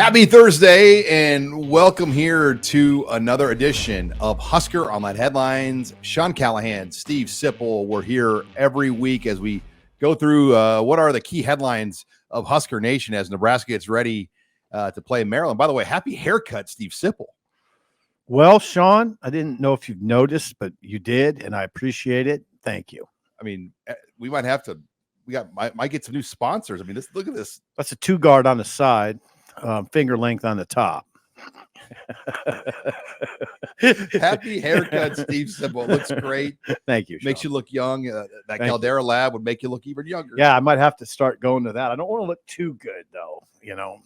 Happy Thursday and welcome here to another edition of Husker Online Headlines. Sean Callahan, Steve Sipple. We're here every week as we go through what are the key headlines of Husker Nation as Nebraska gets ready to play Maryland. By the way, happy haircut, Steve Sipple. Well, Sean, I didn't know if you've noticed, but you did, and I appreciate it. Thank you. I mean, we might have to. Might get some new sponsors. I mean, look at this. That's a 2-guard on the side. Finger length on the top. Happy haircut, Steve Sipple. Looks great. Thank you, Sean. Makes you look young. That Caldera lab would make you look even younger. Yeah, I might have to start going to that. I don't want to look too good, though, Sean.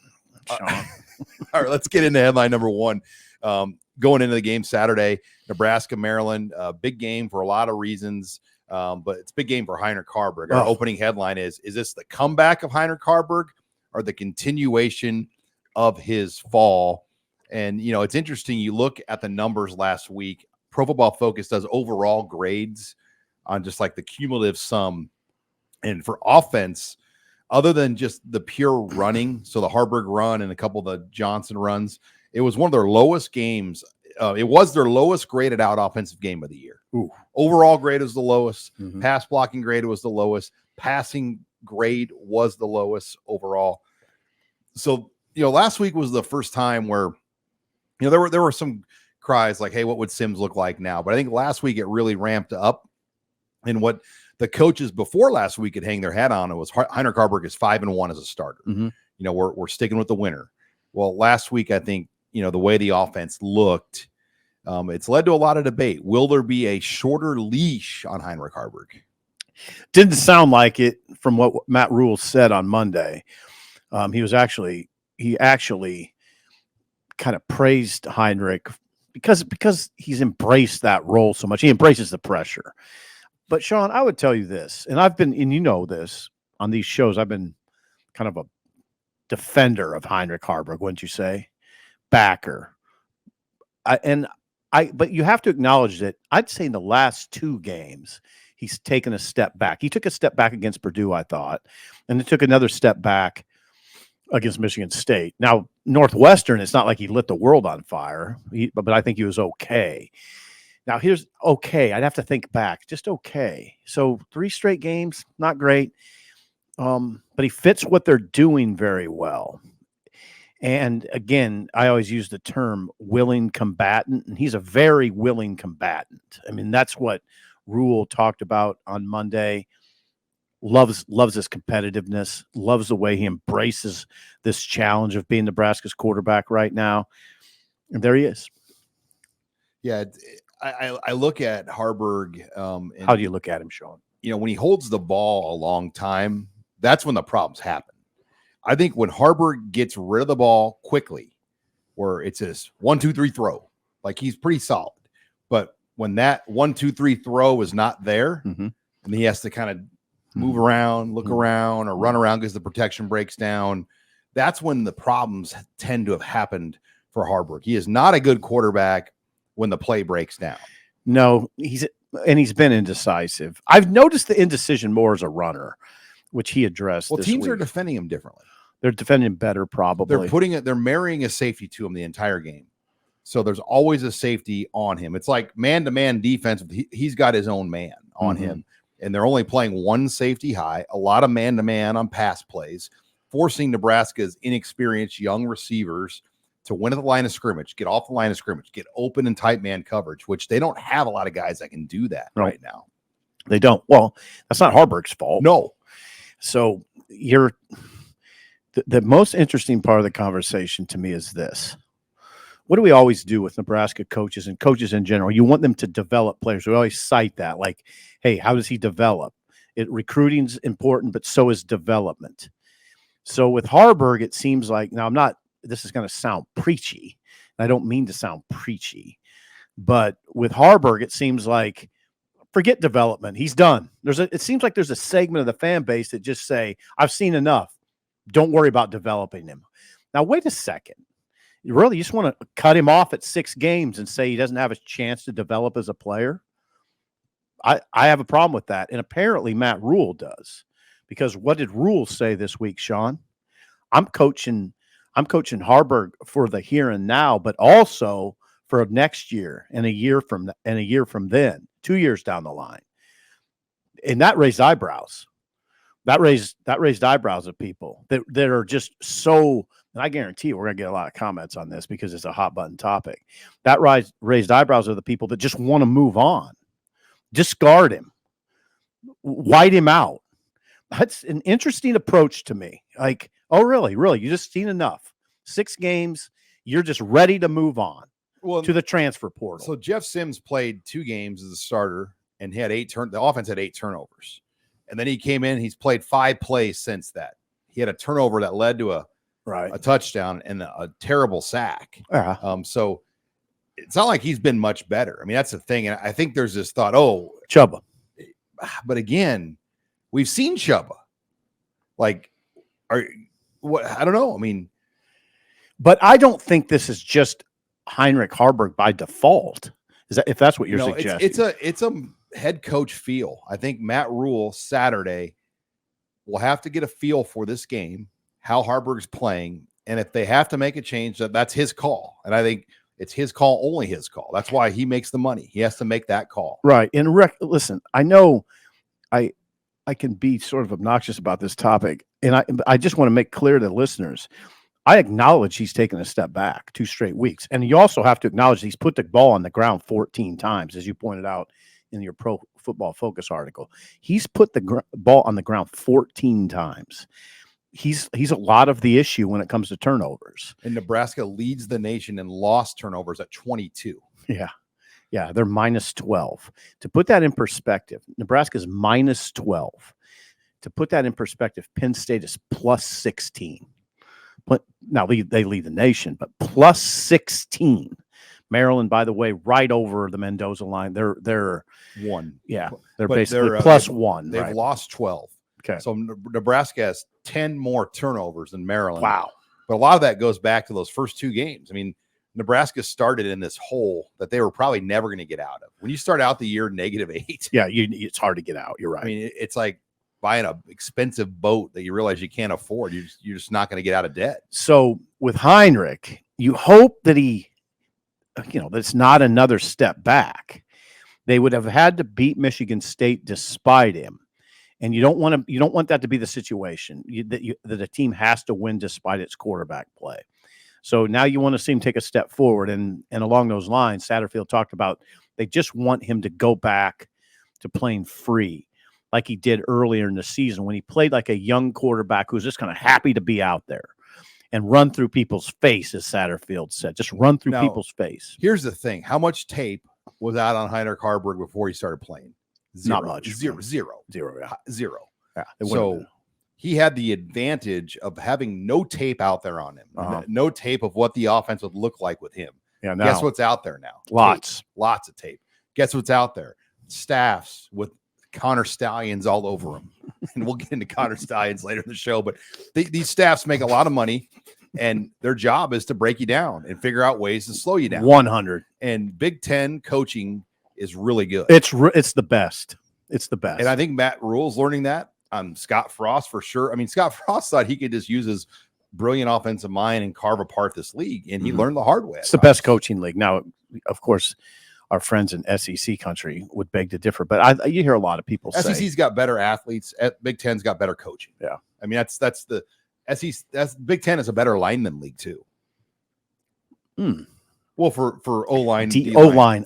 All right, let's get into headline number one. Going into the game Saturday, Nebraska, Maryland, big game for a lot of reasons, but it's a big game for Heinrich Haarberg. Our opening headline is this the comeback of Heinrich Haarberg or the continuation of his fall? And, it's interesting. You look at the numbers last week. Pro Football Focus does overall grades on just like the cumulative sum. And for offense, other than just the pure running, so the Haarberg run and a couple of the Johnson runs, it was one of their lowest games. It was their lowest graded out offensive game of the year. Ooh. Overall grade was the lowest. Mm-hmm. Pass blocking grade was the lowest. Passing grade was the lowest overall. So, last week was the first time where, there were some cries like, hey, what would Sims look like now? But I think last week it really ramped up. And what the coaches before last week could hang their hat on, it was Heinrich Haarberg is 5-1 as a starter. Mm-hmm. We're sticking with the winner. Well, last week, I think, the way the offense looked, it's led to a lot of debate. Will there be a shorter leash on Heinrich Haarberg? Didn't sound like it from what Matt Rule said on Monday. He actually kind of praised Heinrich because he's embraced that role so much. He embraces the pressure. But Sean, I would tell you this, and this on these shows, I've been kind of a defender of Heinrich Haarberg, wouldn't you say? Backer. But you have to acknowledge that I'd say in the last 2 games, he's taken a step back. He took a step back against Purdue, I thought, and it took another step back against Michigan State. Now, Northwestern, it's not like he lit the world on fire, but I think he was okay. Now, here's okay. I'd have to think back. Just okay. So 3 straight games, not great. But he fits what they're doing very well. And again, I always use the term willing combatant, and he's a very willing combatant. I mean, that's what Rule talked about on Monday. Loves his competitiveness, loves the way he embraces this challenge of being Nebraska's quarterback right now. And there he is. Yeah, I look at Haarberg. How do you look at him, Sean? When he holds the ball a long time, that's when the problems happen. I think when Haarberg gets rid of the ball quickly, where it's his 1-2-3 throw, like he's pretty solid. But when that 1-2-3 throw is not there, mm-hmm. and he has to kind of move around, look around, or run around because the protection breaks down, that's when the problems tend to have happened for Haarberg. He is not a good quarterback when the play breaks down. No, he's been indecisive. I've noticed the indecision more as a runner, which he addressed. Well, this teams week. are defending him differently. They're defending him better, probably. They're marrying a safety to him the entire game. So there's always a safety on him. It's like man-to-man defense. He's got his own man on him. And they're only playing one safety high, a lot of man-to-man on pass plays, forcing Nebraska's inexperienced young receivers to win at the line of scrimmage, get off the line of scrimmage, get open and tight man coverage, which they don't have a lot of guys that can do that right now. They don't. Well, that's not Haarberg's fault. No. So the most interesting part of the conversation to me is this. What do we always do with Nebraska coaches and coaches in general? You want them to develop players. We always cite that, like, hey, how does he develop? Recruiting's important, but so is development. So with Haarberg, it seems like, now this is going to sound preachy. I don't mean to sound preachy, but with Haarberg, it seems like, forget development. He's done. It seems like there's a segment of the fan base that just say, I've seen enough. Don't worry about developing him. Now, wait a second. You just want to cut him off at 6 games and say he doesn't have a chance to develop as a player? I have a problem with that. And apparently Matt Rule does. Because what did Rule say this week, Sean? I'm coaching I'm coaching Haarberg for the here and now, but also for next year and a year from then, 2 years down the line. And that raised eyebrows. That raised eyebrows of people that are just so. And I guarantee you, we're going to get a lot of comments on this because it's a hot button topic. That raised eyebrows of the people that just want to move on, discard him, white him out. That's an interesting approach to me. Like, oh, really? You just seen enough. 6 games. You're just ready to move on to the transfer portal. So Jeff Sims played 2 games as a starter and he had the offense had 8 turnovers. And then he came in, he's played 5 plays since that. He had a turnover that led to a touchdown and a terrible sack. So it's not like he's been much better. I mean, that's the thing. And I think there's this thought, Chubba. But again, we've seen Chubba. Like, I don't know. I mean, but I don't think this is just Heinrich Haarberg by default. Is that if that's what you're suggesting? It's a head coach feel. I think Matt Rule Saturday will have to get a feel for this game, how Haarberg's playing, and if they have to make a change, that's his call. And I think it's his call, only his call. That's why he makes the money. He has to make that call. Right. And listen, I know I can be sort of obnoxious about this topic, and I just want to make clear to listeners, I acknowledge he's taken a step back 2 straight weeks. And you also have to acknowledge he's put the ball on the ground 14 times, as you pointed out in your Pro Football Focus article. He's put the ball on the ground 14 times. He's a lot of the issue when it comes to turnovers. And Nebraska leads the nation in lost turnovers at 22. Yeah, they're minus 12. To put that in perspective, Nebraska's minus 12. To put that in perspective, Penn State is plus 16. But now they lead the nation, but plus 16. Maryland, by the way, right over the Mendoza line. They're 1. Yeah, they're basically plus 1. They've lost 12. Okay. So Nebraska has 10 more turnovers than Maryland. Wow. But a lot of that goes back to those first 2 games. I mean, Nebraska started in this hole that they were probably never going to get out of. When you start out the year -8. Yeah, it's hard to get out. You're right. I mean, it's like buying an expensive boat that you realize you can't afford. You're just not going to get out of debt. So with Heinrich, you hope that that it's not another step back. They would have had to beat Michigan State despite him. And you don't want that to be the situation that a team has to win despite its quarterback play. So now you want to see him take a step forward. And along those lines, Satterfield talked about they just want him to go back to playing free like he did earlier in the season when he played like a young quarterback who's just kind of happy to be out there and run through people's face, as Satterfield said. Just run through people's face. Here's the thing. How much tape was out on Heinrich Haarberg before he started playing? Not much. Zero. Yeah. So he had the advantage of having no tape out there on him. No tape of what the offense would look like with him. Yeah. Guess what's out there now? Lots of tape. Guess what's out there? Staffs with Connor Stallions all over them. And we'll get into Connor Stallions later in the show. But these staffs make a lot of money, and their job is to break you down and figure out ways to slow you down. 100. And Big Ten coaching is really good. It's the best. It's the best. And I think Matt Rule's learning that. Scott Frost for sure. I mean, Scott Frost thought he could just use his brilliant offensive mind and carve apart this league, and he learned the hard way. It's the best coaching league. Now, of course, our friends in SEC country would beg to differ, but you hear a lot of people say SEC's got better athletes. Big Ten's got better coaching. Yeah, I mean that's the SEC. That's Big Ten is a better lineman league too. Well, for O-line,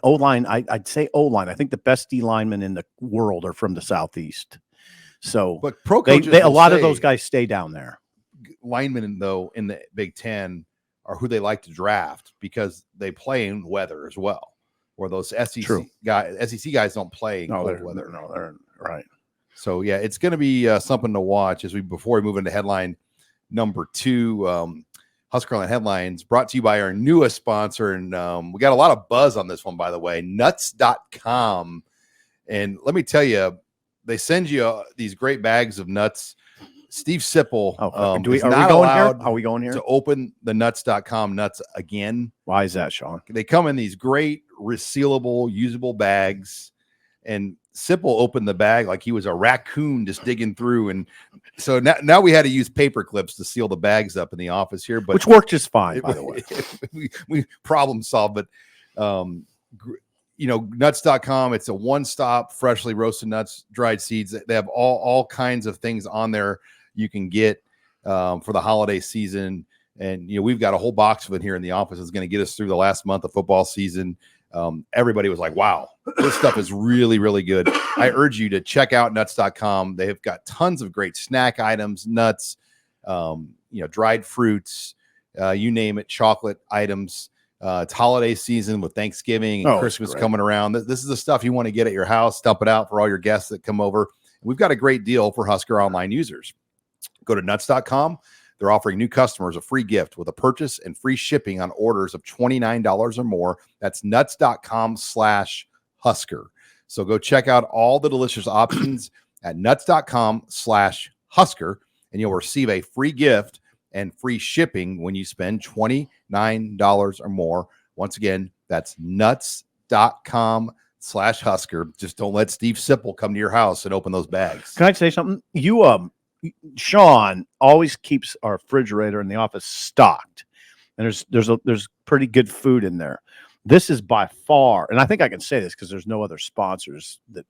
O-line, I'd say O-line. I think the best D linemen in the world are from the Southeast. So, but pro coaches, a lot of those guys stay down there. Linemen, though, in the Big Ten are who they like to draft because they play in weather as well. Where those SEC guys don't play in cold weather. No, they're right. So yeah, it's going to be something to watch before we move into headline number 2. HuskerOnline headlines brought to you by our newest sponsor. And we got a lot of buzz on this one, by the way, nuts.com. And let me tell you, they send you these great bags of nuts. Steve Sipple are we going here to open the nuts.com nuts again. Why is that, Sean? They come in these great resealable, usable bags. and Sipple opened the bag like he was a raccoon just digging through. And so now we had to use paper clips to seal the bags up in the office here, but which worked just fine, by the way. we problem solved. But nuts.com, it's a one-stop freshly roasted nuts, dried seeds. They have all kinds of things on there you can get for the holiday season. And we've got a whole box of it here in the office. It's going to get us through the last month of football season. Everybody was like, wow, this stuff is really, really good. I urge you to check out nuts.com. They have got tons of great snack items, nuts, dried fruits, you name it, chocolate items. It's holiday season with Thanksgiving and Christmas coming around. This is the stuff you want to get at your house, dump it out for all your guests that come over. We've got a great deal for HuskerOnline users. Go to nuts.com. They're offering new customers a free gift with a purchase and free shipping on orders of $29 or more. That's nuts.com/Husker. So go check out all the delicious options at nuts.com/Husker, and you'll receive a free gift and free shipping when you spend $29 or more. Once again, that's nuts.com/Husker. Just don't let Steve Sipple come to your house and open those bags. Can I say something? Sean always keeps our refrigerator in the office stocked, and there's pretty good food in there. This is by far, and I think I can say this because there's no other sponsors that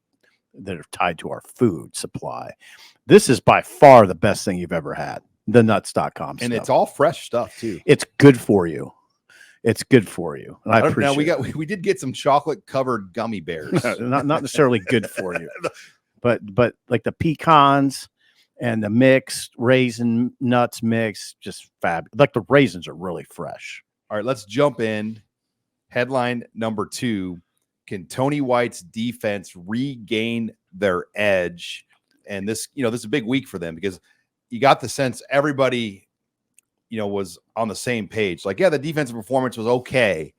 are tied to our food supply. This is by far the best thing you've ever had. The nuts.com and stuff. It's all fresh stuff too. It's good for you. It's good for you. And I appreciate now we did get some chocolate covered gummy bears. not necessarily good for you, but like the pecans and the mixed raisin nuts mix, just fab. Like the raisins are really fresh. All right, let's jump in. Headline number 2: Can Tony White's defense regain their edge? And this is a big week for them because you got the sense everybody, was on the same page. Like, yeah, the defensive performance was okay,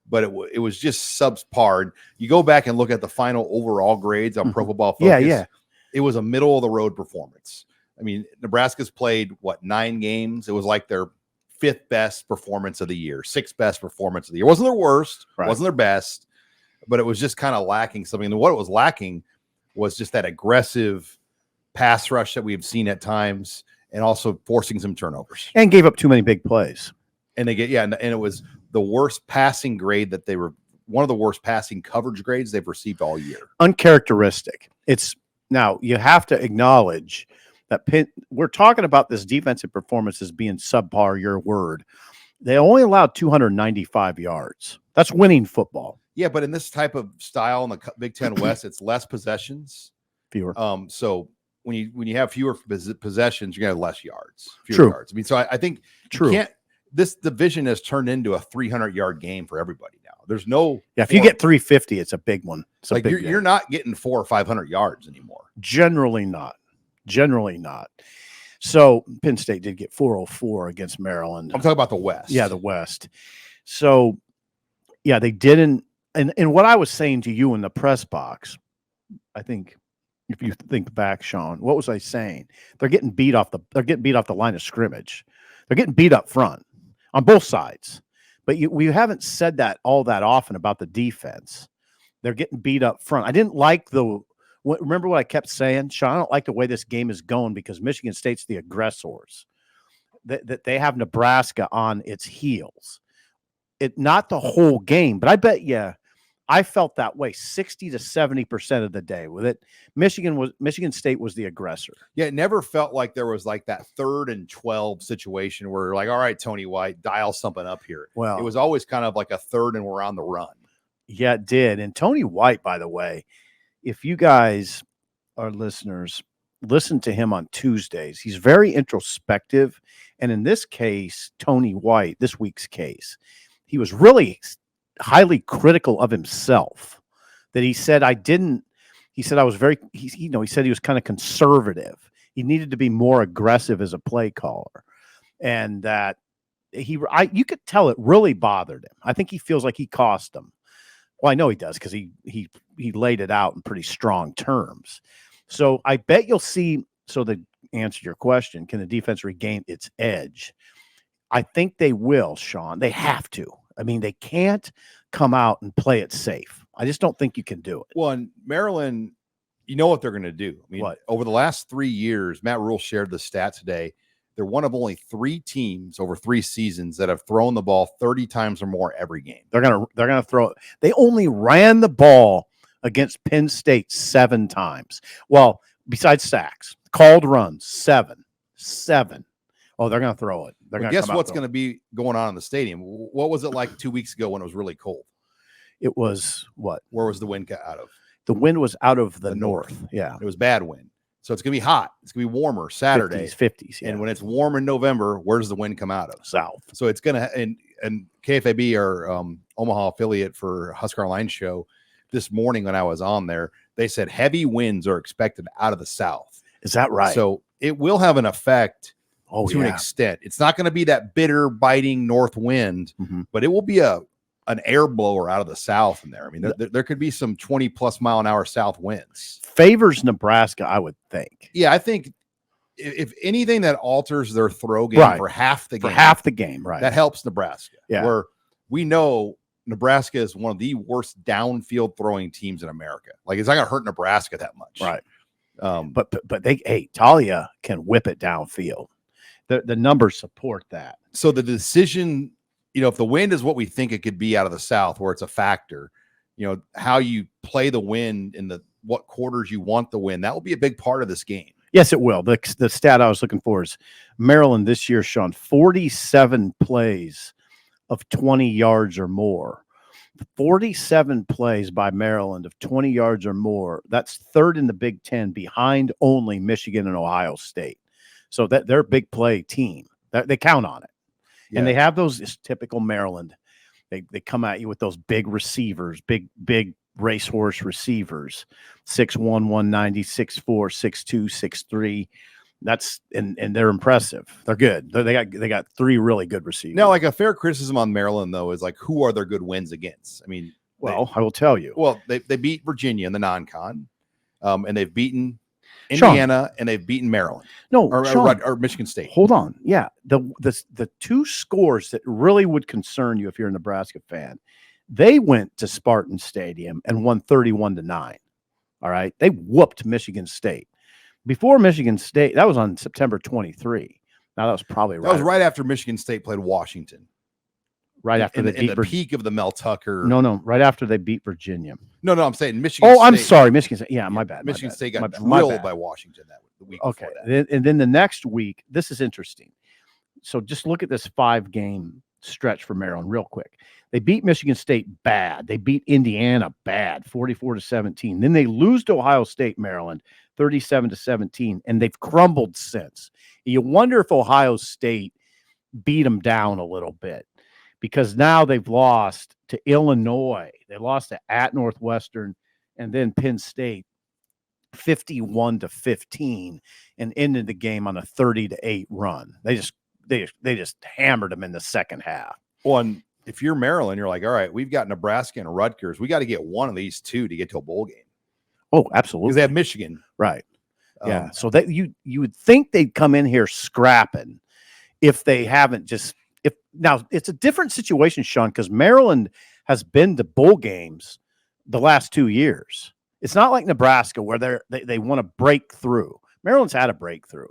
but it was just subpar. You go back and look at the final overall grades on Pro Football Focus. Yeah. It was a middle of the road performance. I mean, Nebraska's played 9 games. It was like their 5th best performance of the year, 6th best performance of the year. It wasn't their worst, right. Wasn't their best, but it was just kind of lacking something. And what it was lacking was just that aggressive pass rush that we've seen at times, and also forcing some turnovers. And gave up too many big plays. And and it was the worst passing grade that they were, one of the worst passing coverage grades they've received all year. Uncharacteristic. Now you have to acknowledge that we're talking about this defensive performance as being subpar, your word. They only allowed 295 yards. That's winning football. Yeah, but in this type of style in the Big Ten West, it's less possessions. Fewer. So when you have fewer possessions, you're going to have less yards. True. Yards. I mean, so I think this division has turned into a 300-yard game for everybody now. There's no. Yeah, if you get 350, it's a big one. It's like you're not getting 400 or 500 yards anymore. Generally not. So Penn State did get 404 against Maryland. I'm talking about the West. Yeah, the West. So, yeah, they didn't. And what I was saying to you in the press box, I think, if you think back, Sean, what was I saying? They're getting beat off the line of scrimmage. They're getting beat up front on both sides. But we haven't said that all that often about the defense. They're getting beat up front. I didn't like remember what I kept saying, Sean? I don't like the way this game is going because Michigan State's the aggressors. That they have Nebraska on its heels. Not the whole game, but I bet you I felt that way 60 to 70% of the day with it. Michigan State was the aggressor. Yeah, it never felt like there was like that 3rd and 12 situation where you're like, all right, Tony White, dial something up here. Well, it was always kind of like a 3rd and we're on the run. Yeah, it did. And Tony White, by the way, if you guys are listeners, listen to him on Tuesdays. He's very introspective. And in this case, Tony White, this week's case, he was really highly critical of himself. That he said, he said he was kind of conservative. He needed to be more aggressive as a play caller. And that you could tell it really bothered him. I think he feels like he cost him. Well, I know he does because he laid it out in pretty strong terms. So I bet you'll see. So to answer your question, can the defense regain its edge? I think they will, Sean. They have to. I mean, they can't come out and play it safe. I just don't think you can do it. Well, in Maryland, you know what they're going to do. I mean, What? Over the last 3 years, Matt Rule shared the stat today. They're one of only 3 teams over 3 seasons that have thrown the ball 30 times or more every game. They're gonna throw it. They only ran the ball against Penn State 7 times. Well, besides sacks, called runs 7. Oh, they're gonna throw it. They're gonna guess what's going to be going on in the stadium? What was it like 2 weeks ago when it was really cold? It was what? Where was the wind out of? The wind was out of the north. Yeah, it was bad wind. So it's going to be hot. It's going to be warmer Saturday. 50s. Yeah. And when it's warm in November, where does the wind come out of? South. So it's going to, and KFAB, our Omaha affiliate for HuskerOnline show, this morning when I was on there, they said heavy winds are expected out of the south. Is that right? So it will have an effect to an yeah. extent. It's not going to be that bitter, biting north wind, but it will be an air blower out of the south in there. I mean, there could be some 20+ mile an hour south winds. Favors Nebraska, I would think. Yeah, I think if anything that alters their throw game for half the game, right, that helps Nebraska. Yeah. Where we know Nebraska is one of the worst downfield throwing teams in America. Like, it's not going to hurt Nebraska that much. Right. But Talia can whip it downfield. The numbers support that. So the decision, if the wind is what we think it could be out of the south, where it's a factor, how you play the wind in what quarters you want the wind, that will be a big part of this game. Yes, it will. The stat I was looking for is Maryland this year, Sean, 47 plays of 20 yards or more. 47 plays by Maryland of 20 yards or more. That's third in the Big Ten, behind only Michigan and Ohio State. So they're a big play team. They count on it. Yeah. And they have those typical Maryland. They come at you with those big receivers, big racehorse receivers, 6'1", 190, 6'4", 6'2", 6'3". That's and they're impressive. They're good. They got 3 really good receivers. Now, like, a fair criticism on Maryland though is like, who are their good wins against? I mean, I will tell you. Well, they beat Virginia in the non-con, and they've beaten Indiana, Sean, and they've beaten Maryland. Or Michigan State. Hold on. Yeah, the 2 scores that really would concern you if you're a Nebraska fan. They went to Spartan Stadium and won 31-9. All right. They whooped Michigan State. Before Michigan State, that was on September 23. Now, that was probably right. That was right after Michigan State played Washington. Right after in the peak of the Mel Tucker. No, right after they beat Virginia. No, I'm saying Michigan State. I'm sorry, Michigan State. Yeah, my bad. Michigan State got drilled by Washington the week before that. And then the next week, this is interesting. So just look at this 5-game stretch for Maryland real quick. They beat Michigan State bad. They beat Indiana bad, 44-17. Then they lose to Ohio State, Maryland, 37-17, and they've crumbled since. You wonder if Ohio State beat them down a little bit, because now they've lost to Illinois. They lost at Northwestern, and then Penn State 51-15, and ended the game on a 30-8 run. They just hammered them in the second half. One, if you're Maryland, you're like, all right, we've got Nebraska and Rutgers. We got to get one of these 2 to get to a bowl game. Oh, absolutely. Because they have Michigan. Right. Yeah. So that you would think they'd come in here scrapping if they haven't just now it's a different situation, Sean, because Maryland has been to bowl games the last 2 years. It's not like Nebraska where they want to break through. Maryland's had a breakthrough.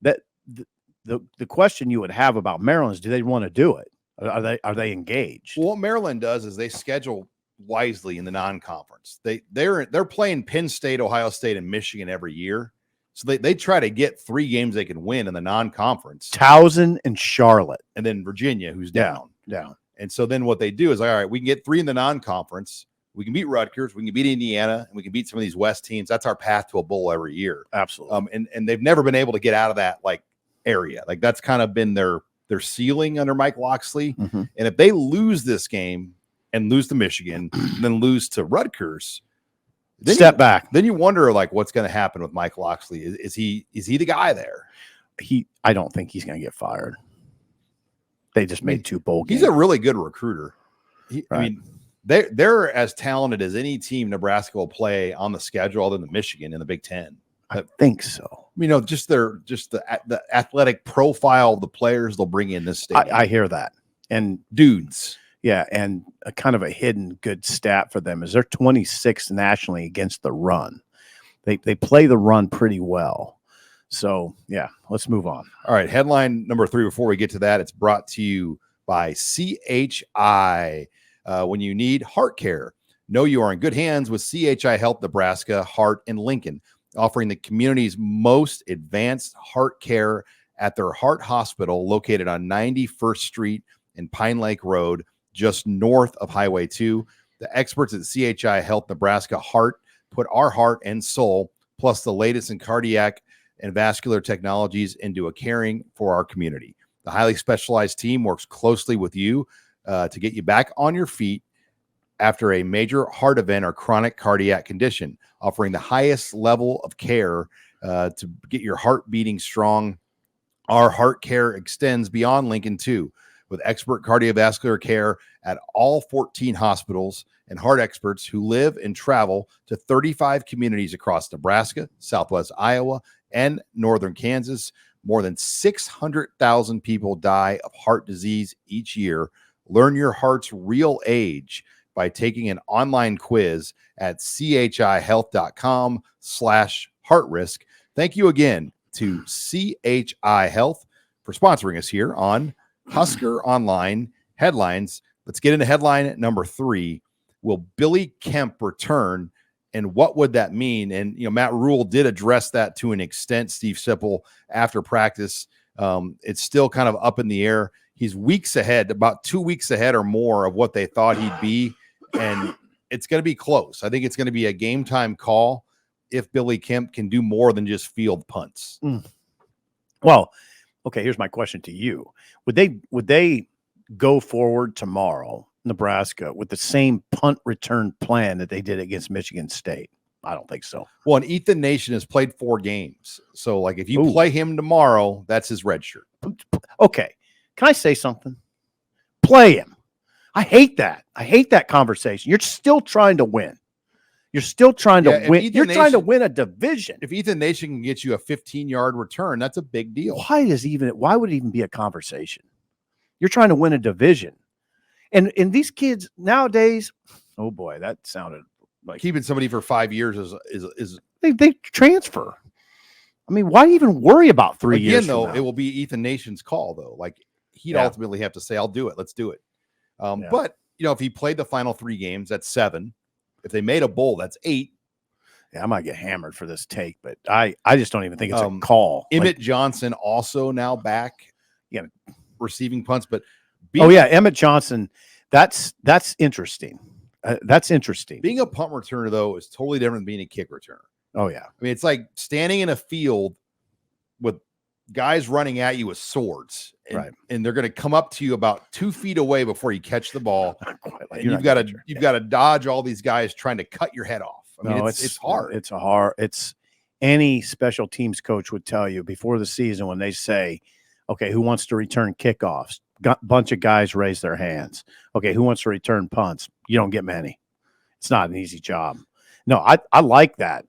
That the question you would have about Maryland is, do they want to do it? Are they engaged? Well, what Maryland does is they schedule wisely in the non-conference. They're playing Penn State, Ohio State, and Michigan every year. So they try to get 3 games they can win in the non-conference. Towson and Charlotte. And then Virginia, who's down. Down. And so then what they do is, all right, we can get 3 in the non-conference. We can beat Rutgers. We can beat Indiana. And we can beat some of these West teams. That's our path to a bowl every year. Absolutely. And they've never been able to get out of that area. Like, that's kind of been their ceiling under Mike Locksley. Mm-hmm. And if they lose this game and lose to Michigan, then lose to Rutgers, step back. Then you wonder what's going to happen with Mike Locksley. Is he the guy there? I don't think he's going to get fired. They just made 2 bowl games. He's a really good recruiter. Right. I mean, they're as talented as any team Nebraska will play on the schedule, other than Michigan in the Big Ten. I think so. Just the athletic profile of the players they'll bring in this state. I hear that. And dudes. Yeah, and a kind of a hidden good stat for them is they're 26th nationally against the run. They play the run pretty well. So, yeah, let's move on. All right, headline number 3. Before we get to that, it's brought to you by CHI. When you need heart care, know you are in good hands with CHI Health Nebraska Heart in Lincoln, offering the community's most advanced heart care at their heart hospital located on 91st Street and Pine Lake Road, just north of Highway 2. The experts at CHI Health Nebraska Heart put our heart and soul, plus the latest in cardiac and vascular technologies, into a caring for our community. The highly specialized team works closely with you to get you back on your feet after a major heart event or chronic cardiac condition, offering the highest level of care to get your heart beating strong. Our heart care extends beyond Lincoln, too, with expert cardiovascular care at all 14 hospitals and heart experts who live and travel to 35 communities across Nebraska, Southwest Iowa, and northern Kansas. More than 600,000 people die of heart disease each year. Learn your heart's real age by taking an online quiz at chihealth.com/heart risk. Thank you again to CHI Health for sponsoring us here on Husker Online Headlines. Let's get into headline number 3. Will Billy Kemp return, and what would that mean? And, Matt Rule did address that to an extent, Steve Sipple, after practice. It's still kind of up in the air. He's weeks ahead, about 2 weeks ahead or more of what they thought he'd be, and it's going to be close. I think it's going to be a game time call if Billy Kemp can do more than just field punts. Well, okay, here's my question to you. Would they go forward tomorrow, Nebraska, with the same punt return plan that they did against Michigan State? I don't think so. Well, and Ethan Nation has played 4 games. So, like, if you play him tomorrow, that's his red shirt. Okay. Can I say something? Play him. I hate that. I hate that conversation. You're still trying to win. You're still trying to win. You're trying to win a division. If Ethan Nation can get you a 15-yard return, that's a big deal. Why would it even be a conversation? You're trying to win a division. And these kids nowadays, oh boy, that sounded like keeping somebody for 5 years is they transfer. I mean, why even worry about 3 years? Again, though, it will be Ethan Nation's call, though. Like, he'd ultimately have to say, I'll do it. Let's do it. But, if he played the final 3 games, that's 7. If they made a bowl, that's 8. Yeah, I might get hammered for this take, but I just don't even think it's a call. Emmett Johnson also now back, receiving punts. But Emmett Johnson, that's interesting. That's interesting. Being a punt returner, though, is totally different than being a kick returner. Oh, yeah. I mean, it's like standing in a field with guys running at you with swords, and they're going to come up to you about 2 feet away before you catch the ball. And you've got to dodge all these guys trying to cut your head off. I mean, it's hard. It's any special teams coach would tell you before the season when they say, okay, who wants to return kickoffs? Got a bunch of guys raise their hands. Okay, who wants to return punts? You don't get many. It's not an easy job. No, I like that.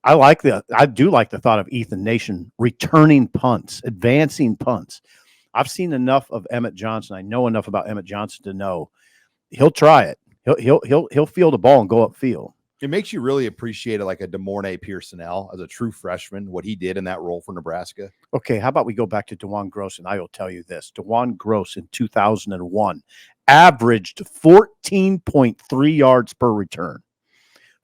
I do like the thought of Ethan Nation returning punts, advancing punts. I've seen enough of Emmett Johnson. I know enough about Emmett Johnson to know he'll try it. He'll field the ball and go upfield. It makes you really appreciate it, like a DeMornay Pearsonell as a true freshman, what he did in that role for Nebraska. Okay, how about we go back to DeJuan Gross, and I will tell you this. DeJuan Gross in 2001 averaged 14.3 yards per return.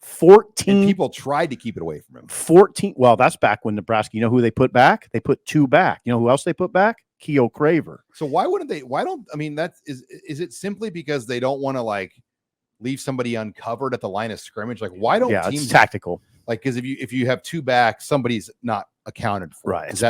14. And people tried to keep it away from him. 14. Well, that's back when Nebraska, you know who they put back? They put 2 back. You know who else they put back? Keogh Craver. So is it simply because they don't want to, like, leave somebody uncovered at the line of scrimmage? Like, why don't teams it's tactical? Like, because if you have 2 back, somebody's not accounted for. Right.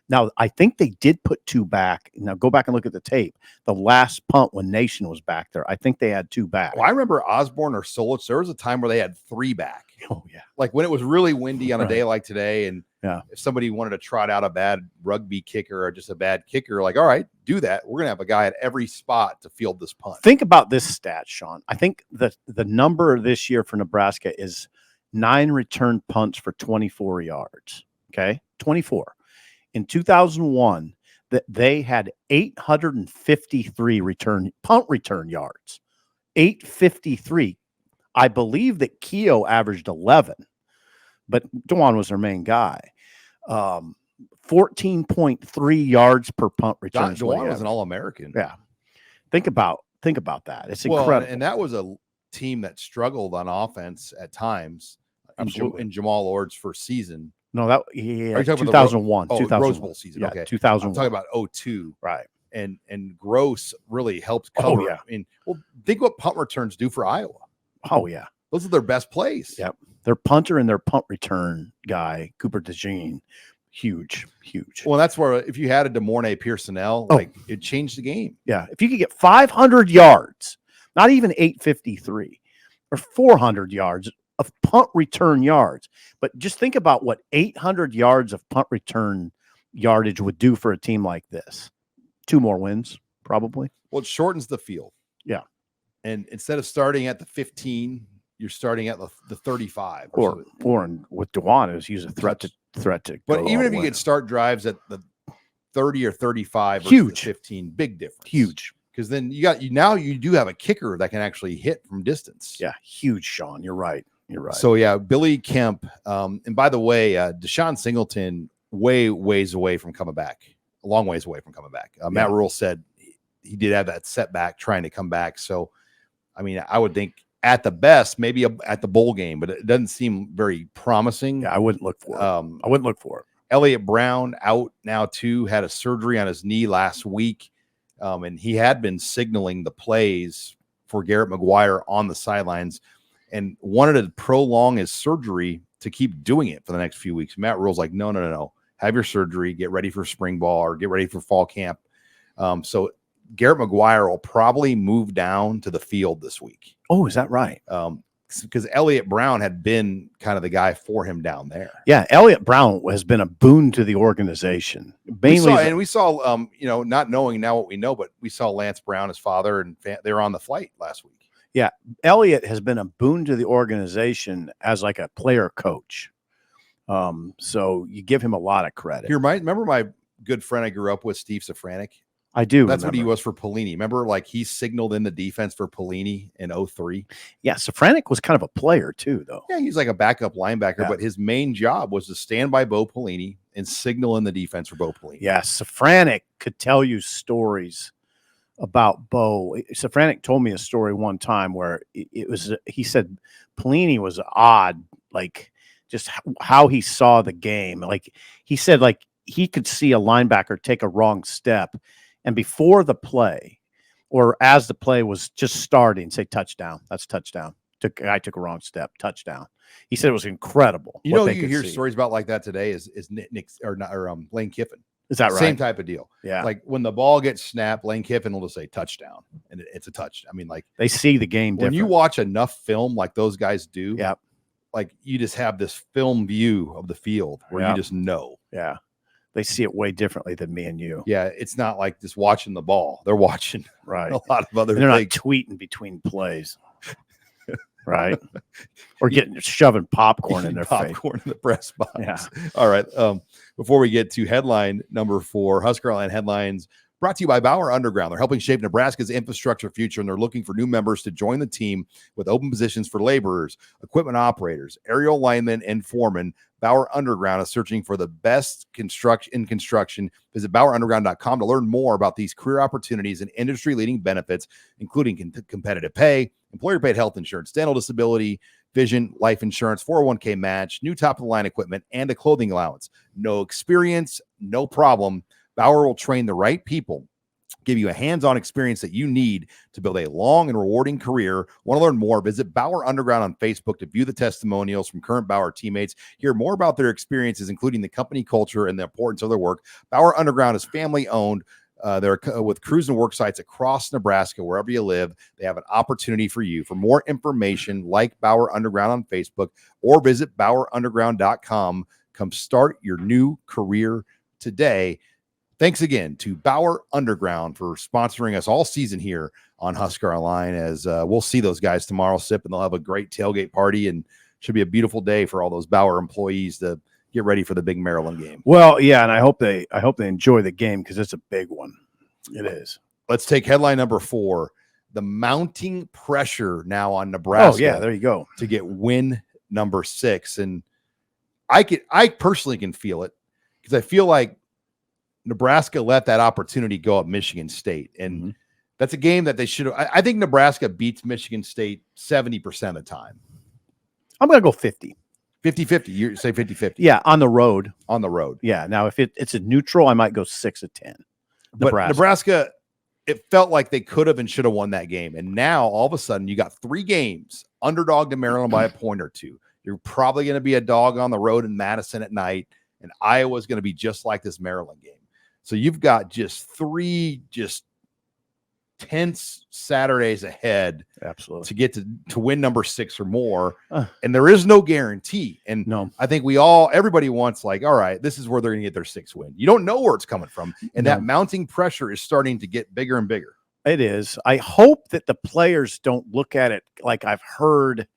Now I think they did put 2 back. Now go back and look at the tape. The last punt when Nation was back there, I think they had 2 back. Well, I remember Osborne or Solich. There was a time where they had 3 back. Oh yeah. Like when it was really windy on a day like today, and if somebody wanted to trot out a bad rugby kicker or just a bad kicker, like, all right, do that. We're gonna have a guy at every spot to field this punt. Think about this stat, Sean. I think the number this year for Nebraska is 9 return punts for 24 yards. Okay, 24. In 2001, that they had 853 punt return yards. 853. I believe that Keogh averaged 11, but Dewan was their main guy. 14.3 yards per punt return. Dewan was an All-American. Yeah. Think about that. It's incredible. And that was a team that struggled on offense at times in Jamal Ord's first season. No, that 2001. 2001. Rose Bowl season. Yeah, Okay. 2001. I'm talking about 2002. Right. And Gross really helped cover. Oh, yeah. I mean, think what punt returns do for Iowa. Oh, yeah. Those are their best plays. Yep. Their punter and their punt return guy, Cooper DeJean, huge. Well, that's where if you had a DeMornay Pearsonell, like it changed the game. Yeah. If you could get 500 yards, not even 853 or 400 yards of punt return yards, but just think about what 800 yards of punt return yardage would do for a team like this. 2 more wins, probably. Well, it shortens the field. Yeah. And instead of starting at the 15, you're starting at the 35. Or with Dewan, is he's a threat to. But even if you could start drives at the 30 or 35, huge, 15, big difference. Huge. Because then you do have a kicker that can actually hit from distance. Yeah, huge, Sean. You're right. So yeah, Billy Kemp. And by the way, Deshaun Singleton ways away from coming back. A long ways away from coming back. Matt Rule said he did have that setback trying to come back. So, I mean, I would think at the best, maybe at the bowl game, but it doesn't seem very promising. Yeah, I wouldn't look for it. Elliott Brown out now too, had a surgery on his knee last week. And he had been signaling the plays for Garrett McGuire on the sidelines and wanted to prolong his surgery to keep doing it for the next few weeks. Matt Rule's like, no. Have your surgery, get ready for spring ball or get ready for fall camp. So Garrett McGuire will probably move down to the field this week. Oh, is that right? Because Elliott Brown had been kind of the guy for him down there. Yeah, Elliott Brown has been a boon to the organization. We saw, not knowing now what we know, but we saw Lance Brown, his father, and they were on the flight last week. Yeah, Elliott has been a boon to the organization as like a player coach. So you give him a lot of credit. Remember my good friend I grew up with, Steve Safranek? I do. That's what he was for Pelini. Remember, like he signaled in the defense for Pelini in 2003. Yeah, Safranek was kind of a player too, though. Yeah, he's like a backup linebacker, but his main job was to stand by Bo Pelini and signal in the defense for Bo Pelini. Yeah, Safranek could tell you stories about Bo. Safranek told me a story one time where he said Pelini was odd, like just how he saw the game. Like he said, like he could see a linebacker take a wrong step, and before the play or as the play was just starting, say touchdown. That's touchdown. Guy took a wrong step. Touchdown. He said it was incredible. You hear stories about like that today is Nick or Lane Kiffin. Is that right? Same type of deal. Yeah. Like when the ball gets snapped, Lane Kiffin will just say touchdown, and it's a touch. I mean, like they see the game when you watch enough film like those guys do. Yeah. Like you just have this film view of the field where you just know. Yeah. They see it way differently than me and you. Yeah. It's not like just watching the ball. They're watching a lot of other things. They're not things. Tweeting between plays. Right. Or shoving popcorn in their face. Popcorn in the press box. Yeah. All right. Before we get to headline number 4, HuskerOnline headlines brought to you by Bauer Underground. They're helping shape Nebraska's infrastructure future, and they're looking for new members to join the team with open positions for laborers, equipment operators, aerial linemen, and foremen. Bauer Underground is searching for the best in construction. Visit BauerUnderground.com to learn more about these career opportunities and industry-leading benefits, including competitive pay, employer-paid health insurance, dental disability, vision, life insurance, 401k match, new top-of-the-line equipment, and a clothing allowance. No experience, no problem. Bauer will train the right people, give you a hands-on experience that you need to build a long and rewarding career. Want to learn more? Visit Bauer Underground on Facebook to view the testimonials from current Bauer teammates. Hear more about their experiences, including the company culture and the importance of their work. Bauer Underground is family-owned. They're with crews and work sites across Nebraska, wherever you live. They have an opportunity for you. For more information, like Bauer Underground on Facebook or visit BauerUnderground.com. Come start your new career today. Thanks again to Bauer Underground for sponsoring us all season here on Husker Online, as we'll see those guys tomorrow, Sip, and they'll have a great tailgate party, and should be a beautiful day for all those Bauer employees to get ready for the big Maryland game. Well, yeah, and I hope they enjoy the game because it's a big one. It is. Let's take headline number 4. The mounting pressure now on Nebraska. Oh, yeah, there you go. To get win number 6. And I personally can feel it because I feel like Nebraska let that opportunity go at Michigan State. And that's a game that they should have. I think Nebraska beats Michigan State 70% of the time. I'm going to go 50. 50-50. You say 50-50. Yeah, on the road. On the road. Yeah. Now, if it's a neutral, I might go 6 of 10. But Nebraska, it felt like they could have and should have won that game. And now, all of a sudden, you got 3 games, underdog to Maryland by a point or 2. You're probably going to be a dog on the road in Madison at night, and Iowa's going to be just like this Maryland game. So you've got just 3 just tense Saturdays ahead. Absolutely. To get to win number 6 or more. And there is no guarantee. And no, I think everybody wants like, all right, this is where they're going to get their 6th win. You don't know where it's coming from. And that mounting pressure is starting to get bigger and bigger. It is. I hope that the players don't look at it like I've heard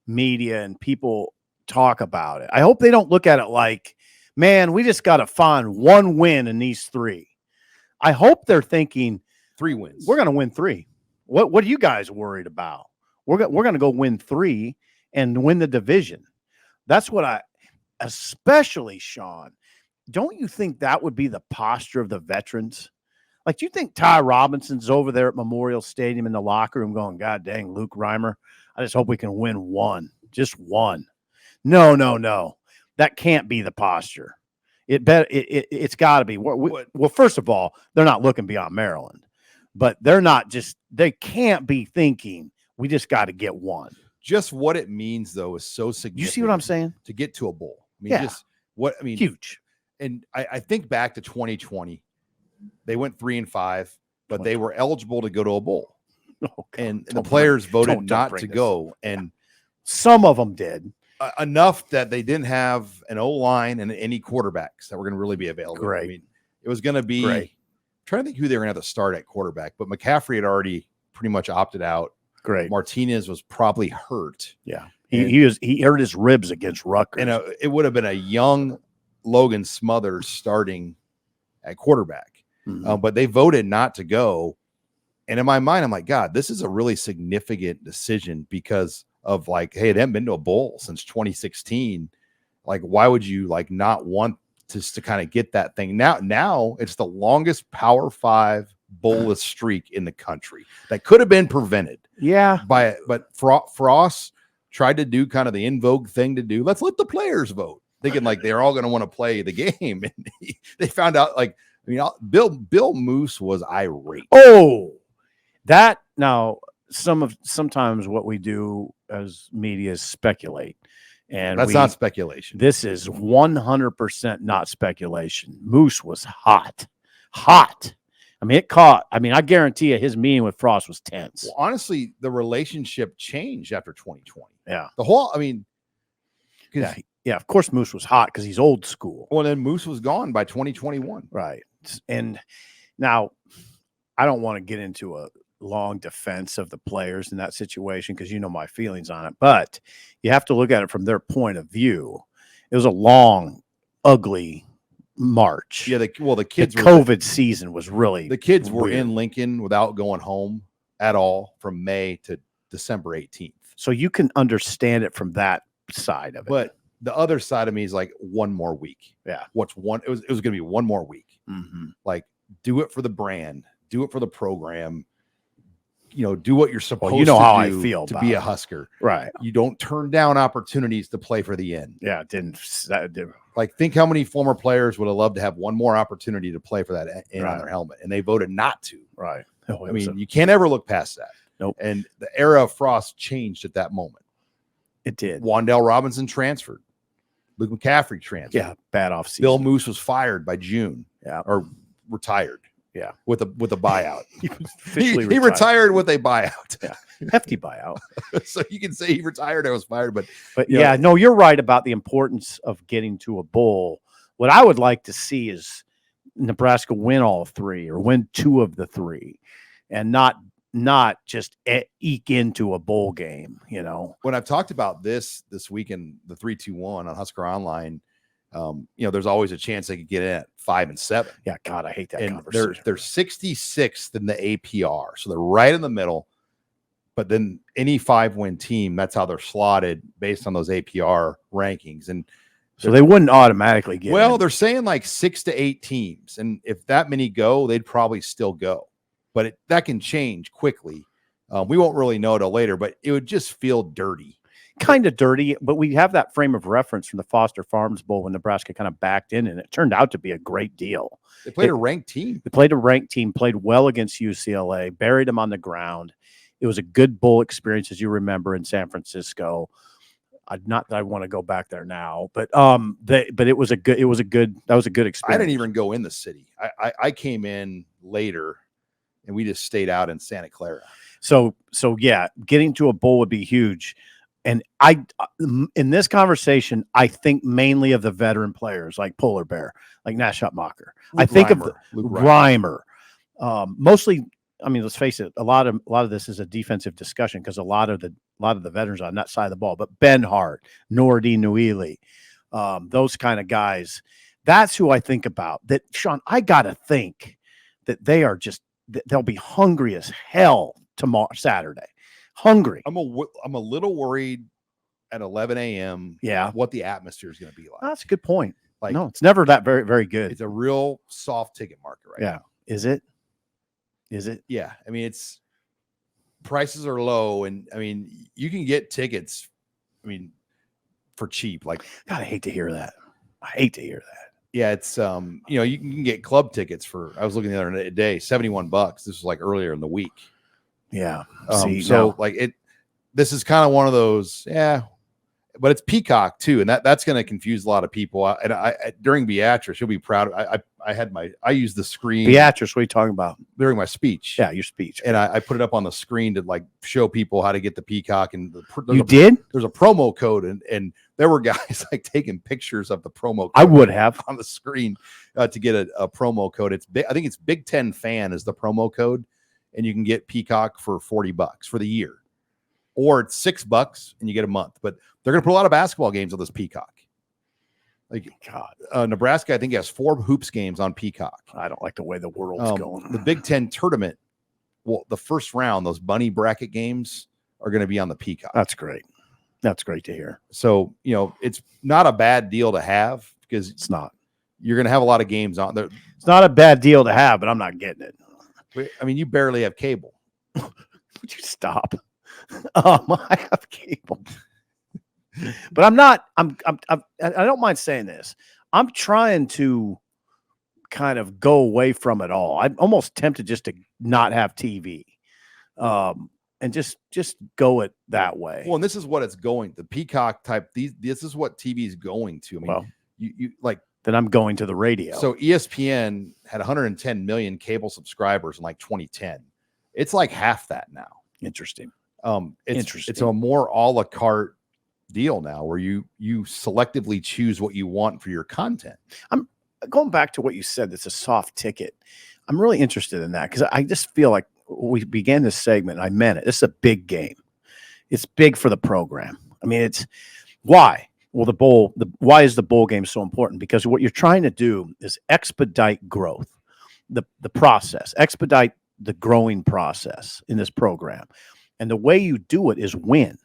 media and people talk about it. I hope they don't look at it like, man, we just got to find 1 win in these 3. I hope they're thinking 3 wins. We're going to win 3. What are you guys worried about? We're going to go win 3 and win the division. That's what especially Sean, don't you think that would be the posture of the veterans? Like, do you think Ty Robinson's over there at Memorial Stadium in the locker room going, God dang, Luke Reimer, I just hope we can win 1, just 1. No. That can't be the posture. It's got to be. Well, first of all, they're not looking beyond Maryland, but they can't be thinking we just got to get 1. Just what it means, though, is so significant. You see what I'm saying? To get to a bowl. I mean, huge. And I think back to 2020, they went 3-5, but they were eligible to go to a bowl. And the players voted not to go. And some of them did. Enough that they didn't have an O-line and any quarterbacks that were going to really be available. Great. I mean, it was going to be I'm trying to think who they were going to have to start at quarterback, but McCaffrey had already pretty much opted out. Great. Martinez was probably hurt. Yeah. He hurt his ribs against Rutgers. And it would have been a young Logan Smothers starting at quarterback. But they voted not to go. And in my mind, I'm like, God, this is a really significant decision because of like, hey, they haven't been to a bowl since 2016. Like, why would you like not want to kind of get that thing? Now it's the longest Power 5 bowlless streak in the country that could have been prevented. Yeah. But Frost tried to do kind of the in vogue thing to do. Let's let the players vote, thinking like they're all going to want to play the game. And they found out like, I mean, Bill Moose was irate. Oh, that now sometimes what we do as media is speculate. And that's not speculation. This is 100% not speculation. Moose was hot. I mean, I guarantee you his meeting with Frost was tense. Well, honestly, the relationship changed after 2020. Yeah. Yeah, of course Moose was hot because he's old school. Well, then Moose was gone by 2021. Right. And now I don't want to get into a long defense of the players in that situation because you know my feelings on it, but you have to look at it from their point of view. It was a long, ugly March. Yeah, the kids. COVID season was really the kids were weird. In Lincoln without going home at all from May to December 18th. So you can understand it from that side of it. But the other side of me is like one more week. Yeah, It was going to be one more week. Like, do it for the brand, do it for the program. You know, do what you're supposed to do. How I feel to be a Husker. Right. You don't turn down opportunities to play for the end. Yeah, Like, think how many former players would have loved to have one more opportunity to play for that end on their helmet, and they voted not to. Right. I mean, you can't ever look past that. Nope. And the era of Frost changed at that moment. It did. Wandell Robinson transferred. Luke McCaffrey transferred. Yeah, bad offseason. Bill Moose was fired by June. Yeah. Or retired. Yeah. With a buyout. he retired with a buyout. Yeah. Hefty buyout. So you can say he retired, I was fired, but yeah, no, you're right about the importance of getting to a bowl. What I would like to see is Nebraska win all 3 or win 2 of the 3 and not just eke into a bowl game, you know. When I've talked about this week in the 3-2-1 on Husker Online, there's always a chance they could get in at 5-7. Yeah, God, I hate that And conversation. they're 66th in the APR, so they're right in the middle. But then any 5-win team, that's how they're slotted based on those APR rankings. And so they wouldn't automatically get in. they're saying like 6 to 8 teams, and if that many go, they'd probably still go. But that can change quickly. We won't really know till later, but it would just feel dirty. Kind of dirty, but we have that frame of reference from the Foster Farms Bowl when Nebraska kind of backed in, and it turned out to be a great deal. They played a ranked team. They played a ranked team, played well against UCLA, buried them on the ground. It was a good bowl experience, as you remember, in San Francisco. Not that I want to go back there now, but it was a good experience. I didn't even go in the city. I came in later, and we just stayed out in Santa Clara. So yeah, getting to a bowl would be huge. And in this conversation, I think mainly of the veteran players like Polar Bear, like Nashot Mocker. I think of Luke Reimer. Mostly, I mean, let's face it, a lot of this is a defensive discussion because a lot of the veterans on that side of the ball. But Ben Hart, Nordi Nuili, those kind of guys. That's who I think about. That, Sean, I gotta think that they'll be hungry as hell tomorrow, Saturday. Hungry. I'm a little worried at 11 a.m. Yeah, what the atmosphere is going to be like. That's a good point. Like, no, it's never that very, very good. It's a real soft ticket market right now. Is it? Is it? Yeah. I mean, prices are low, and I mean, you can get tickets. I mean, for cheap. Like, God, I hate to hear that. I hate to hear that. Yeah, it's you can get club tickets for. I was looking the other day, $71. This was like earlier in the week. Yeah. This is kind of one of those, but it's Peacock too, and that's going to confuse a lot of people. And I during Beatrice, you'll be proud. I used the screen. Beatrice, what are you talking about? During my speech. Yeah, your speech. And I put it up on the screen to like show people how to get the Peacock. And did? There's a promo code, and there were guys like taking pictures of the promo code. I would have on the screen to get a promo code. It's big. I think it's Big Ten Fan is the promo code. And you can get Peacock for $40 for the year, or it's $6 and you get a month. But they're going to put a lot of basketball games on this Peacock. Like, God, Nebraska, I think has 4 hoops games on Peacock. I don't like the way the world's going. The Big Ten tournament, well, the first round, those bunny bracket games are going to be on the Peacock. That's great. That's great to hear. So it's not a bad deal to have because it's not. You're going to have a lot of games on there. It's not a bad deal to have, but I'm not getting it. I mean, you barely have cable. Would you stop? I have cable, but I'm not. I don't mind saying this. I'm trying to kind of go away from it all. I'm almost tempted just to not have TV, and just go it that way. Well, and this is what it's going. The Peacock type. This is what TV is going to. I mean, you like. Then I'm going to the radio. So ESPN had 110 million cable subscribers in like 2010. It's like half that now. Interesting. It's a more a la carte deal now where you selectively choose what you want for your content. I'm going back to what you said. It's a soft ticket. I'm really interested in that because I just feel like we began this segment. And I meant it. This is a big game. It's big for the program. I mean, it's why. Well, why is the bowl game so important? Because what you're trying to do is expedite growth, the process, expedite the growing process in this program. And the way you do it is win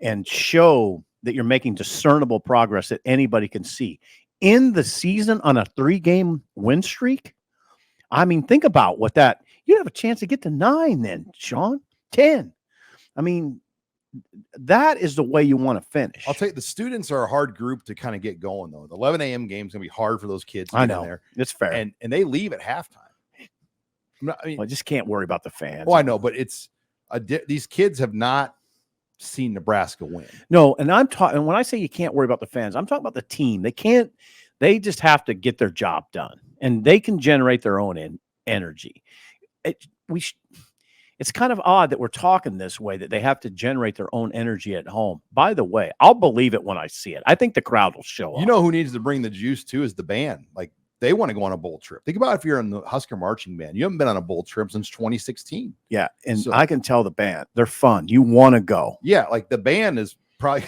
and show that you're making discernible progress that anybody can see. In the season on a 3-game win streak, I mean, think about what that, you'd have a chance to get to 9 then, Sean, 10. I mean, that is the way you want to finish. I'll tell you, the students are a hard group to kind of get going, though. The 11 a.m. game is going to be hard for those kids. I know. There. It's fair. And they leave at halftime. I just can't worry about the fans. Oh, I know, but these kids have not seen Nebraska win. No, and I'm talking, when I say you can't worry about the fans, I'm talking about the team. They just have to get their job done, and they can generate their own energy. It's kind of odd that we're talking this way, that they have to generate their own energy at home. By the way, I'll believe it when I see it. I think the crowd will show up. You know who needs to bring the juice too is the band. Like, they want to go on a bowl trip. Think about if you're in the Husker marching band. You haven't been on a bowl trip since 2016. Yeah, and so, I can tell the band. They're fun. You want to go. Yeah, like the band is probably,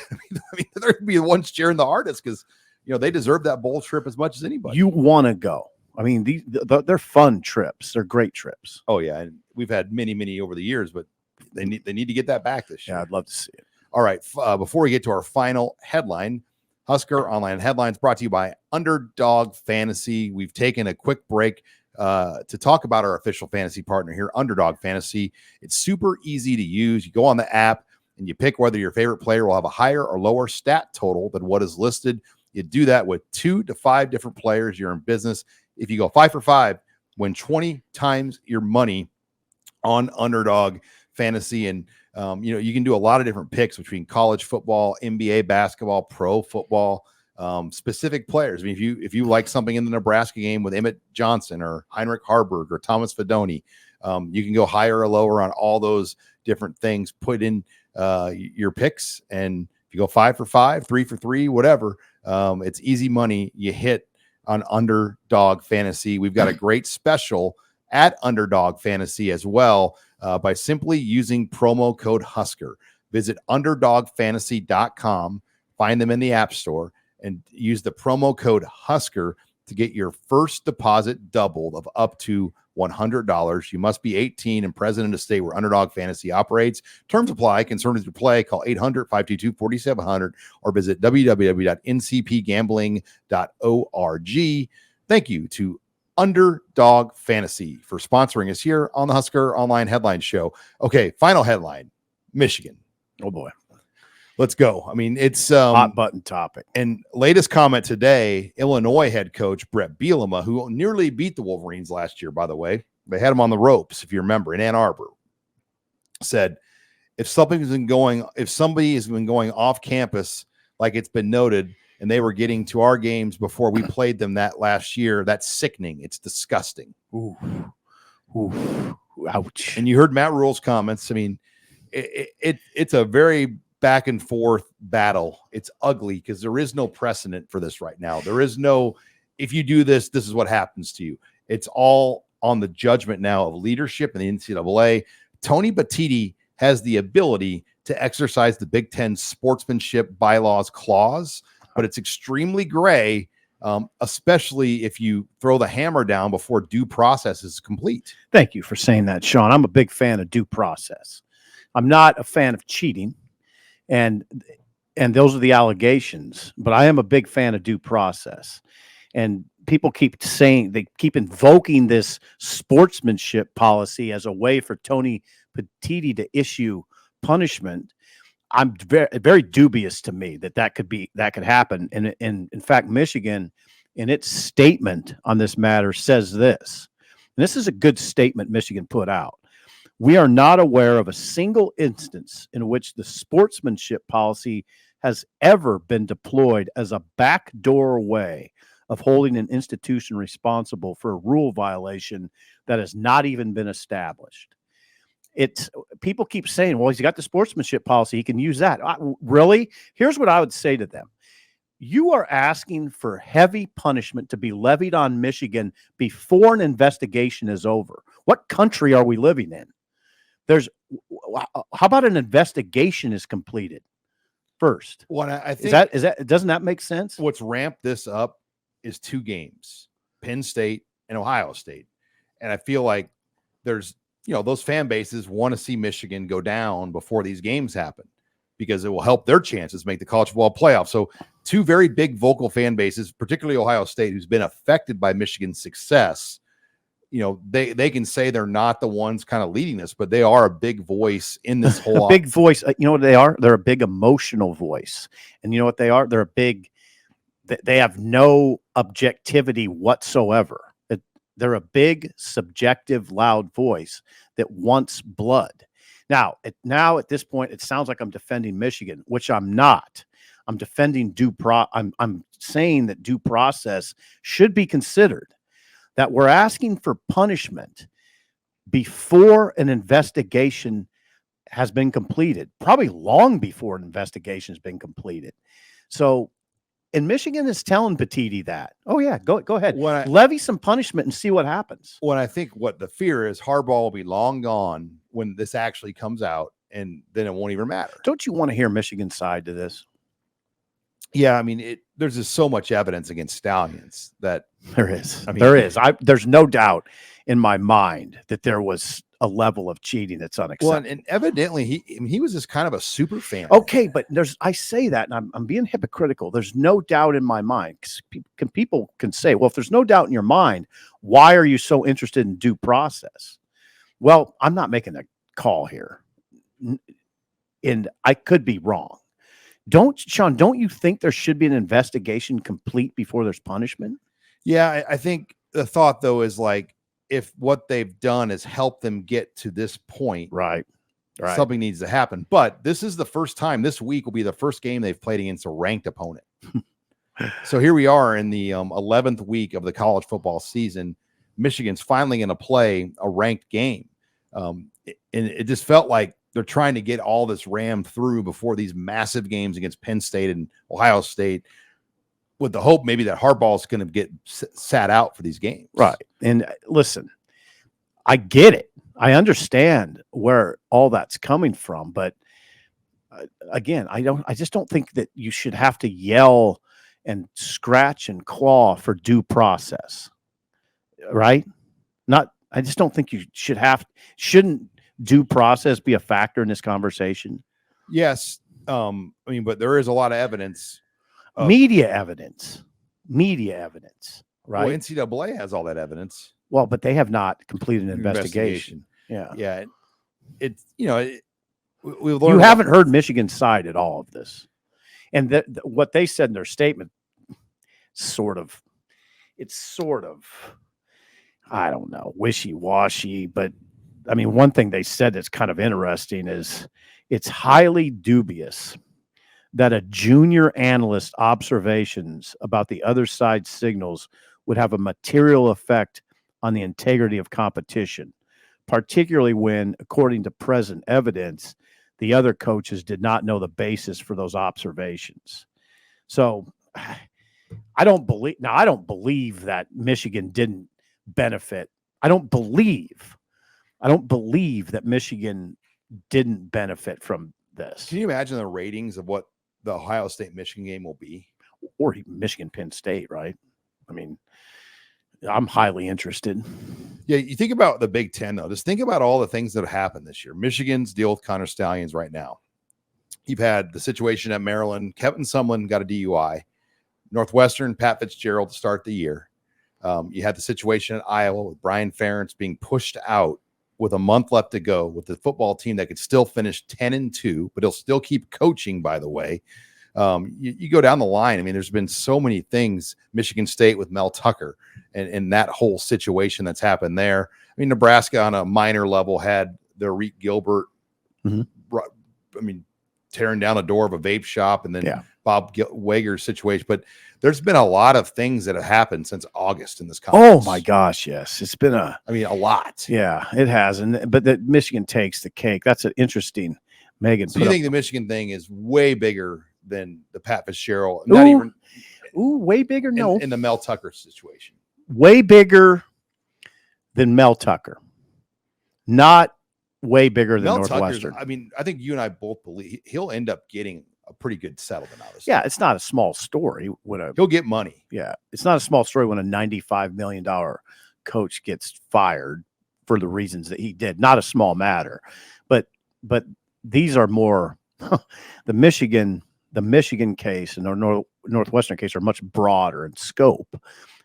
they're going to be the ones cheering the hardest because they deserve that bowl trip as much as anybody. You want to go. I mean, they're fun trips. They're great trips. Oh yeah, and we've had many over the years, but they need to get that back this year. Yeah, I'd love to see it. All right, before we get to our final headline, Husker Online Headlines brought to you by Underdog Fantasy. We've taken a quick break to talk about our official fantasy partner here, Underdog Fantasy. It's super easy to use. You go on the app and you pick whether your favorite player will have a higher or lower stat total than what is listed. You do that with 2 to 5 different players. You're in business. If you go 5 for 5, win 20 times your money on Underdog Fantasy. And you can do a lot of different picks between college football, NBA basketball, pro football, specific players. I mean, if you like something in the Nebraska game with Emmett Johnson or Heinrich Haarberg or Thomas Fedoni, you can go higher or lower on all those different things. Put in your picks, and if you go 5 for 5, 3 for 3, whatever, it's easy money. You hit on Underdog Fantasy. We've got a great special at Underdog Fantasy as well by simply using promo code Husker. Visit underdogfantasy.com, find them in the App Store, and use the promo code Husker to get your first deposit doubled of up to $100. You must be 18 and present in a state where Underdog Fantasy operates. Terms apply. Concerned with your play, call 800-522-4700 or visit www.ncpgambling.org. Thank you to Underdog Fantasy for sponsoring us here on the Husker Online Headline Show. Okay, final headline, Michigan. Oh, boy. Let's go. I mean, it's hot button topic. And latest comment today, Illinois head coach Brett Bielema, who nearly beat the Wolverines last year, by the way. They had him on the ropes, if you remember, in Ann Arbor. Said, if somebody has been going off campus, like it's been noted, and they were getting to our games before we played them that last year, that's sickening. It's disgusting. Ooh. Ooh. Ouch. And you heard Matt Rule's comments. I mean, it's a very back and forth battle. It's ugly because there is no precedent for this right now. There is no, if you do this, this is what happens to you. It's all on the judgment now of leadership in the NCAA. Tony Batiti has the ability to exercise the Big Ten sportsmanship bylaws clause, but it's extremely gray, especially if you throw the hammer down before due process is complete. Thank you for saying that, Sean. I'm a big fan of due process. I'm not a fan of cheating. And those are the allegations, but I am a big fan of due process. And people keep invoking this sportsmanship policy as a way for Tony Batiti to issue punishment. I'm very dubious to me that could happen. And in fact, Michigan, in its statement on this matter, says this. And this is a good statement Michigan put out. We are not aware of a single instance in which the sportsmanship policy has ever been deployed as a backdoor way of holding an institution responsible for a rule violation that has not even been established. People keep saying, well, he's got the sportsmanship policy, he can use that. Really? Here's what I would say to them. You are asking for heavy punishment to be levied on Michigan before an investigation is over. What country are we living in? How about an investigation is completed first? Well, I think doesn't that make sense? What's ramped this up is 2 games, Penn State and Ohio State. And I feel like there's, those fan bases want to see Michigan go down before these games happen because it will help their chances make the college football playoff. So 2 very big vocal fan bases, particularly Ohio State, who's been affected by Michigan's success. They can say they're not the ones kind of leading this, but they are a big voice in this whole big voice. You know what they are? They're a big emotional voice. And you know what they are? They have no objectivity whatsoever. They're a big, subjective, loud voice that wants blood. Now at this point, it sounds like I'm defending Michigan, which I'm not. I'm defending I'm saying that due process should be considered. That we're asking for punishment before an investigation has been completed, probably long before an investigation has been completed. So, and Michigan is telling Batiti that, oh yeah, go ahead, levy some punishment and see what happens. When I think what the fear is, Harbaugh will be long gone when this actually comes out, and then it won't even matter. Don't you want to hear Michigan's side to this? Yeah, I mean, there's just so much evidence against Stallions that There is. I mean, There is. There's no doubt in my mind that there was a level of cheating that's unacceptable. and evidently he was just kind of a super fan. Okay, but I say that, and I'm being hypocritical. There's no doubt in my mind. People can say, well, if there's no doubt in your mind, why are you so interested in due process? Well, I'm not making a call here, and I could be wrong. Sean, don't you think there should be an investigation complete before there's punishment? Yeah, I think the thought though is like, if what they've done is help them get to this point, right, something needs to happen. But this is the first time. This week will be the first game they've played against a ranked opponent. So here we are in the 11th week of the college football season. Michigan's finally going to play a ranked game, and it just felt like they're trying to get all this rammed through before these massive games against Penn State and Ohio State, with the hope maybe that Harbaugh is going to get sat out for these games. Right. And listen, I get it. I understand where all that's coming from, but again, I just don't think that you should have to yell and scratch and claw for due process. Right? I just don't think you shouldn't due process be a factor in this conversation? Yes. I mean, but there is a lot of evidence. Media evidence, right? Well, NCAA has all that evidence. Well, but they have not completed an investigation. Yeah. Yeah. It's, you haven't heard Michigan's side at all of this. And what they said in their statement, it's sort of, I don't know, wishy-washy, but I mean, one thing they said that's kind of interesting is it's highly dubious that a junior analyst's observations about the other side's signals would have a material effect on the integrity of competition, particularly when, according to present evidence, the other coaches did not know the basis for those observations. So I don't believe that Michigan didn't benefit. I don't believe that Michigan didn't benefit from this. Can you imagine the ratings of what the Ohio State-Michigan game will be? Or Michigan-Penn State, right? I mean, I'm highly interested. Yeah, you think about the Big Ten, though. Just think about all the things that have happened this year. Michigan's deal with Connor Stallions right now. You've had the situation at Maryland. Kevin Sumlin got a DUI. Northwestern, Pat Fitzgerald to start the year. You had the situation at Iowa with Brian Ferentz being pushed out with a month left to go with the football team that could still finish 10-2, but he'll still keep coaching, by the way. You go down the line. I mean, there's been so many things. Michigan State with Mel Tucker and that whole situation that's happened there. I mean, Nebraska on a minor level had their Reek Gilbert, tearing down the door of a vape shop, and then Bob Wager's situation. But there's been a lot of things that have happened since August in this conference. Oh my gosh, yes. It's been a lot. Yeah, it has. But that Michigan takes the cake. That's an interesting, Megan. So you think the Michigan thing is way bigger than the Pat Fitzgerald? Way bigger? No. In the Mel Tucker situation. Way bigger than Mel Tucker. Not way bigger than Northwestern. I think you and I both believe he'll end up getting a pretty good settlement out of this. Yeah, it's not a small story. He'll get money. Yeah, it's not a small story when a $95 million coach gets fired for the reasons that he did. Not a small matter, but these are more the Michigan case and the Northwestern case are much broader in scope.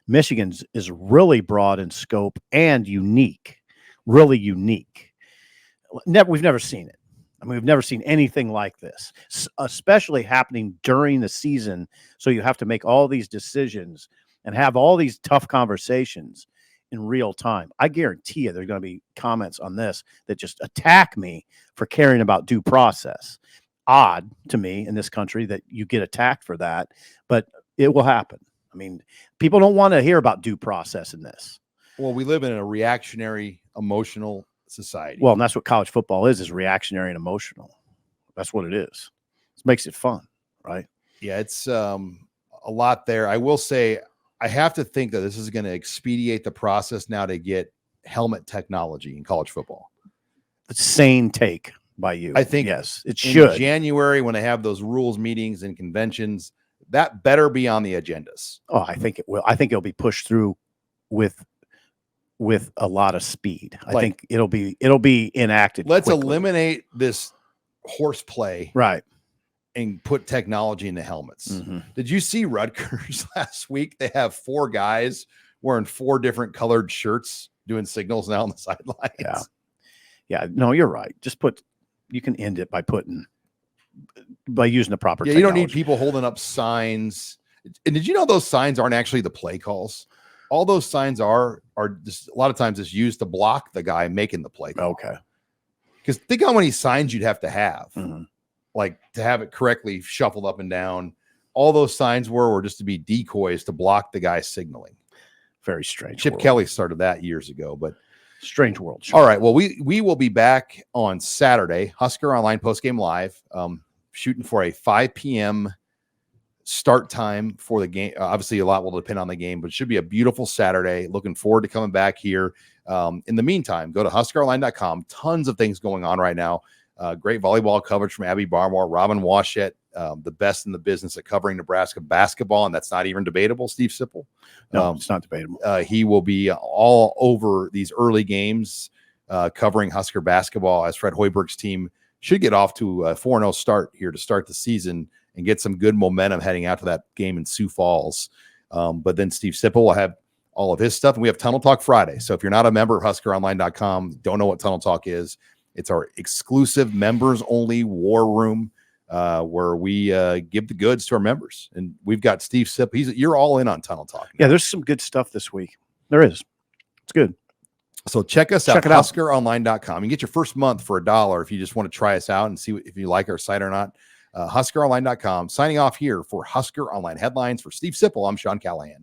Michigan's is really broad in scope and unique, really unique. We've never seen it. I mean, we've never seen anything like this, especially happening during the season. So you have to make all these decisions and have all these tough conversations in real time. I guarantee you there's going to be comments on this that just attack me for caring about due process. Odd to me in this country that you get attacked for that, but it will happen. I mean, people don't want to hear about due process in this. Well, we live in a reactionary, emotional society. Well, and that's what college football is reactionary and emotional. That's what it is. It makes it fun, right? Yeah, it's a lot there. I will say, I have to think that this is going to expedite the process now to get helmet technology in college football. The sane take by you. I think yes, it should. In January, when they have those rules meetings and conventions, That better be on the agendas. Oh, I think it will. I think it'll be pushed through with a lot of speed. I think it'll be enacted. Let's quickly. eliminate this horseplay, right, and put technology in the helmets. Mm-hmm. Did you see Rutgers last week? They have 4 guys wearing 4 different colored shirts doing signals now on the sidelines. Yeah. No, you're right. You can end it by using the proper technology. You don't need people holding up signs. And did you know those signs aren't actually the play calls? All those signs are just a lot of times it's used to block the guy making the play call. Okay. Because think how many signs you'd have to have, Mm-hmm. like to have it correctly shuffled up and down. All those signs were just to be decoys to block the guy signaling. Very strange. Chip Kelly started that years ago, but strange world. All right. Well, we will be back on Saturday, Husker Online postgame live, shooting for a 5 p.m. start time for the game. Obviously, a lot will depend on the game, but it should be a beautiful Saturday. Looking forward to coming back here. In the meantime, go to HuskerOnline.com. Tons of things going on right now. Great volleyball coverage from Abby Barmore, Robin Washett, the best in the business at covering Nebraska basketball, and that's not even debatable, Steve Sipple. No, it's not debatable. He will be all over these early games covering Husker basketball as Fred Hoiberg's team should get off to a 4-0 start here to start the season and get some good momentum heading out to that game in Sioux Falls. But then Steve Sipple will have all of his stuff, and we have Tunnel Talk Friday. So if you're not a member of HuskerOnline.com, don't know what Tunnel Talk is, it's our exclusive members-only war room where we give the goods to our members. And we've got Steve Sipp. You're all in on Tunnel Talk now. Yeah, there's some good stuff this week. There is. It's good. So check us out, HuskerOnline.com. You can get your first month for $1 if you just want to try us out and see if you like our site or not. HuskerOnline.com. Signing off here for Husker Online Headlines. For Steve Sipple, I'm Sean Callahan.